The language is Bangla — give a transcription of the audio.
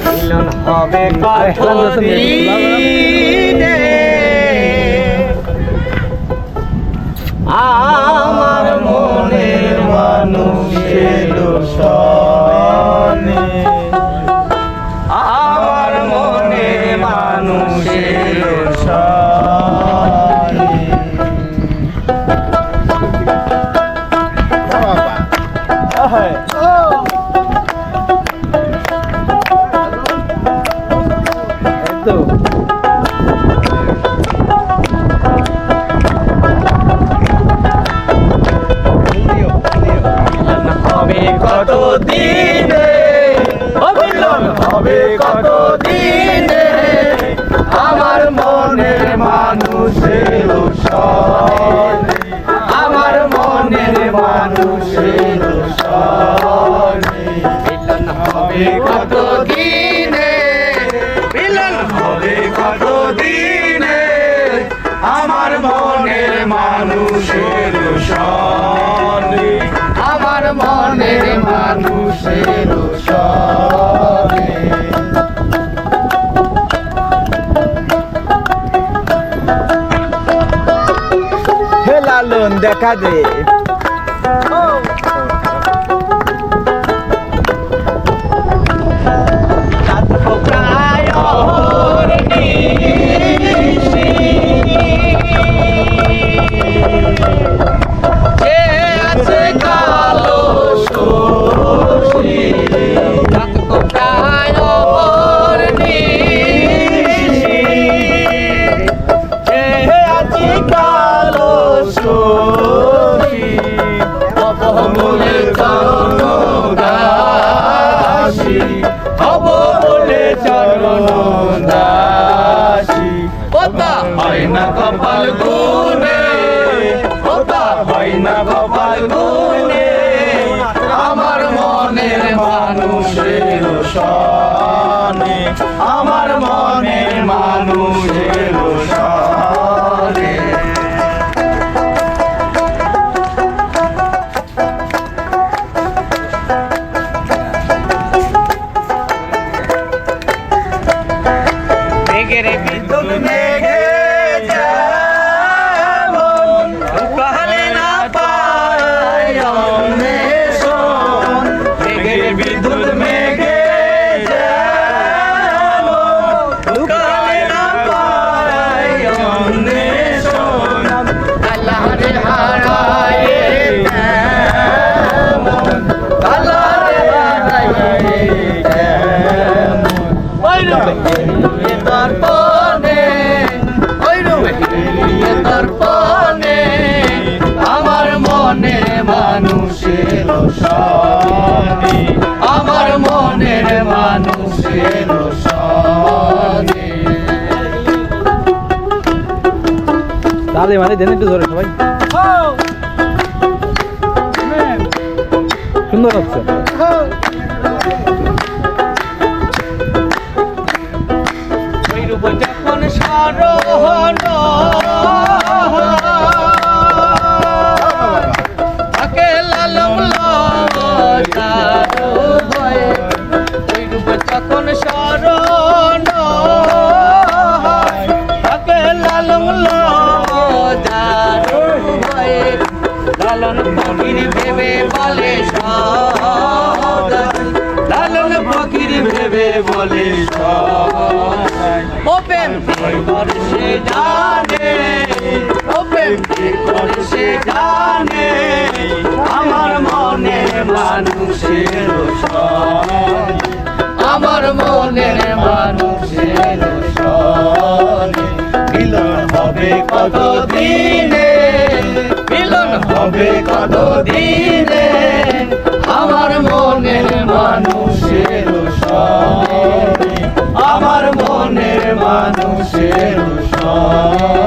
মিলন হবে কতদিনে আমার মনের মানুষের সনে আমার মনের মানুষের সনে কত দিনে মিলন হবে কত দিনে আমার মনের মানুষের সনে আমার মনের মানুষের সনে মিলন হবে কত দিনে মিলন হবে কত দিনে আমার মনের মানুষের সনে আমার মনের মানুষের সনে হে লালন দেখা দে কপাল গুনে ওটা হয় না কপাল গুনে আমার মনের মানুষের সনে আমার মনের মানুষের সনে মেঘের বিদ্যুৎ মেঘে আমার মনের মানুষের সনে আমার মনের মানুষের সনে তাহলে মানে দেন একটু ধরে সবাই সুন্দর হচ্ছে যখন স্মরণ তাকে লালন যখন স্মরণ তাকে লালন লালন ফকির ভেবে বলে লালন ফকির ভেবে বলে ওপেন সে জানে ওপেন সে জানে আমার মনের মানুষের সনে আমার মনের মানুষের সনে মিলন হবে কত দিনে মিলন হবে কত দিনে আমার মনের মানুষের সনে আমার মনের মানুষের সনে